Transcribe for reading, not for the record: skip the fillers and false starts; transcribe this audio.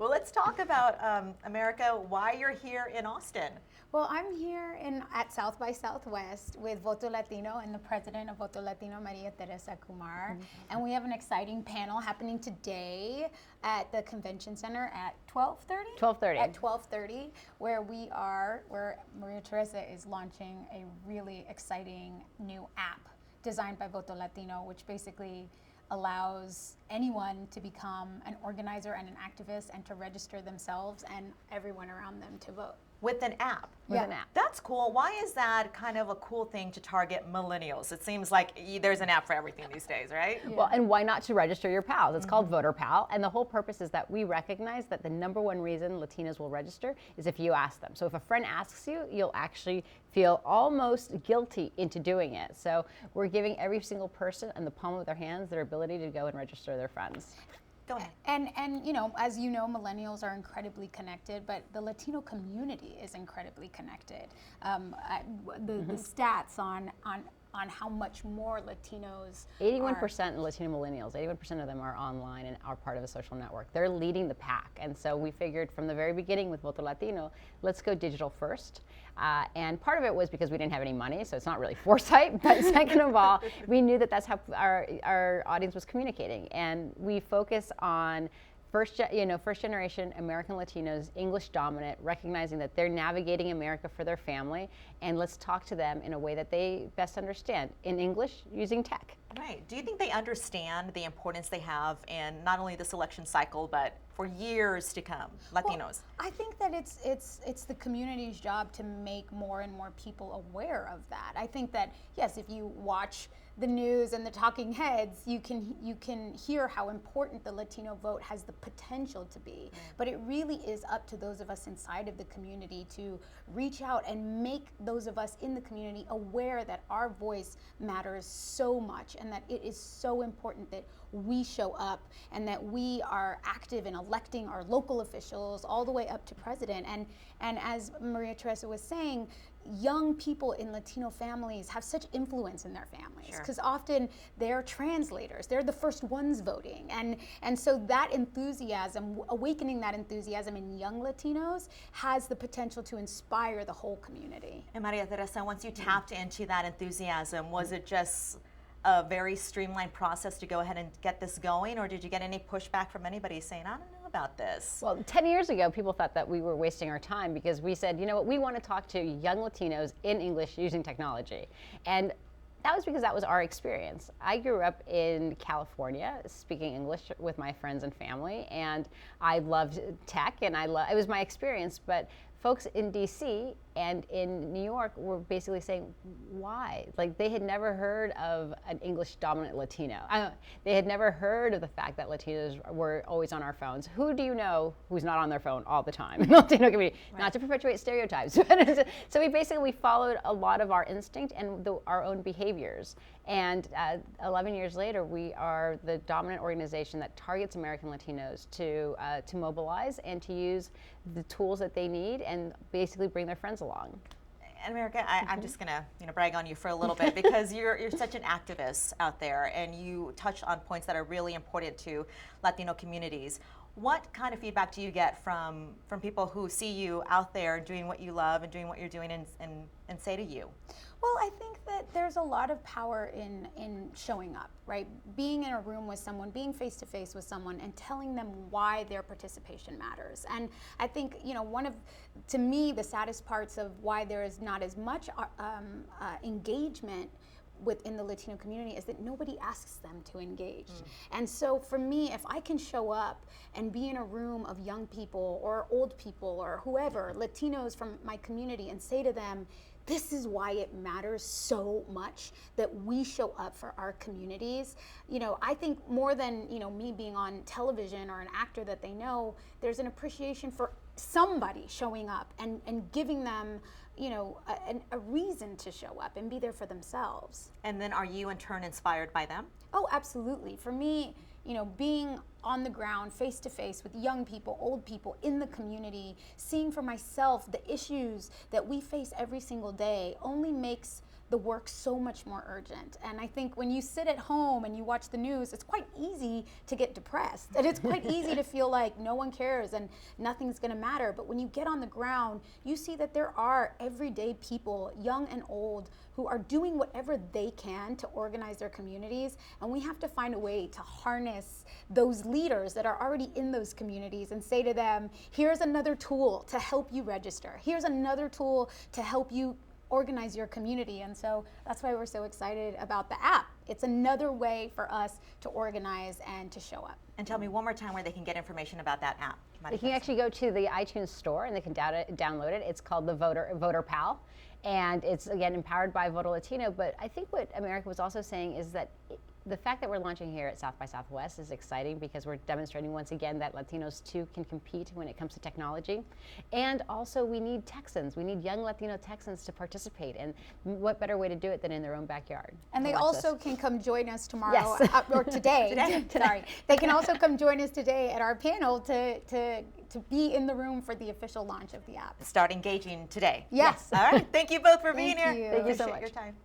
Well, let's talk about America, why you're here in Austin. Well, I'm here at South by Southwest with Voto Latino and the president of Voto Latino, Maria Teresa Kumar. And we have an exciting panel happening today at the convention center at 12:30? 12:30. At 12:30, where Maria Teresa is launching a really exciting new app designed by Voto Latino, which basically allows anyone to become an organizer and an activist and to register themselves and everyone around them to vote. With an app. With an app. That's cool. Why is that kind of a cool thing to target millennials? It seems like there's an app for everything these days, right? Yeah. Well, and why not to register your pals? It's called Voter Pal, and the whole purpose is that we recognize that the number one reason Latinos will register is if you ask them. So if a friend asks you, you'll actually feel almost guilty into doing it. So we're giving every single person in the palm of their hands their ability to go and register their friends. Go ahead. And as you know, millennials are incredibly connected, but the Latino community is incredibly connected. The stats on how much more Latinos 81% Latino millennials, 81% of them are online and are part of a social network. They're leading the pack. And so we figured from the very beginning with Voto Latino, let's go digital first. And part of it was because we didn't have any money, so it's not really foresight. But second of all, we knew that that's how our audience was communicating. And we focus on first generation American Latinos, English dominant, recognizing that they're navigating America for their family, and let's talk to them in a way that they best understand, in English, using tech. Right. Do you think they understand the importance they have in not only this election cycle, but for years to come, Latinos? Well, I think that it's the community's job to make more and more people aware of that. I think that, yes, if you watch the news and the talking heads, you can hear how important the Latino vote has the potential to be. But it really is up to those of us inside of the community to reach out and make those of us in the community aware that our voice matters so much and that it is so important that we show up and that we are active in electing our local officials all the way up to president. And as Maria Teresa was saying, young people in Latino families have such influence in their families because often they're translators, they're the first ones voting, and so that enthusiasm, awakening that enthusiasm in young Latinos has the potential to inspire the whole community. And Maria Teresa, once you tapped into that enthusiasm, was it just a very streamlined process to go ahead and get this going, or did you get any pushback from anybody saying, I don't know about this? Well, 10 years ago, people thought that we were wasting our time because we said, you know what, we want to talk to young Latinos in English using technology. And that was because that was our experience. I grew up in California speaking English with my friends and family, and I loved tech, and it was my experience, but folks in DC and in New York were basically saying, why? Like, they had never heard of an English dominant Latino. They had never heard of the fact that Latinos were always on our phones. Who do you know who's not on their phone all the time in the Latino community? Right. Not to perpetuate stereotypes. So we followed a lot of our instinct and our own behaviors. And 11 years later, we are the dominant organization that targets American Latinos to mobilize and to use the tools that they need and basically bring their friends along. And America, I'm just gonna brag on you for a little bit because you're such an activist out there, and you touch on points that are really important to Latino communities. What kind of feedback do you get from people who see you out there doing what you love and doing what you're doing and say to you? Well, I think that there's a lot of power in showing up, right? Being in a room with someone, being face to face with someone and telling them why their participation matters. And I think, to me, the saddest parts of why there is not as much engagement within the Latino community is that nobody asks them to engage. And so for me, if I can show up and be in a room of young people or old people or whoever, Latinos from my community, and say to them, this is why it matters so much that we show up for our communities. I think more than, me being on television or an actor that they know, there's an appreciation for somebody showing up and giving them, a reason to show up and be there for themselves. And then are you in turn inspired by them? Oh, absolutely. For me, being on the ground, face to face with young people, old people in the community, seeing for myself the issues that we face every single day only makes the work so much more urgent. And I think when you sit at home and you watch the news, it's quite easy to get depressed. And it's quite easy to feel like no one cares and nothing's going to matter. But when you get on the ground, you see that there are everyday people, young and old, who are doing whatever they can to organize their communities. And we have to find a way to harness those leaders that are already in those communities and say to them, here's another tool to help you register. Here's another tool to help you organize your community. And so that's why we're so excited about the app. It's another way for us to organize and to show up. And tell me one more time where they can get information about that app. They can actually go to the iTunes store and they can download it. It's called the Voter Pal. And it's, again, empowered by Voter Latino. But I think what America was also saying is that the fact that we're launching here at South by Southwest is exciting because we're demonstrating once again that Latinos too can compete when it comes to technology. And also we need Texans, we need young Latino Texans to participate. And what better way to do it than in their own backyard? And they also can come join us tomorrow, Yes. or today. Sorry. They can also come join us today at our panel to be in the room for the official launch of the app. Start engaging today. Yes. All right. Thank you both for being Thank here. you. Thank you so Appreciate much. your time.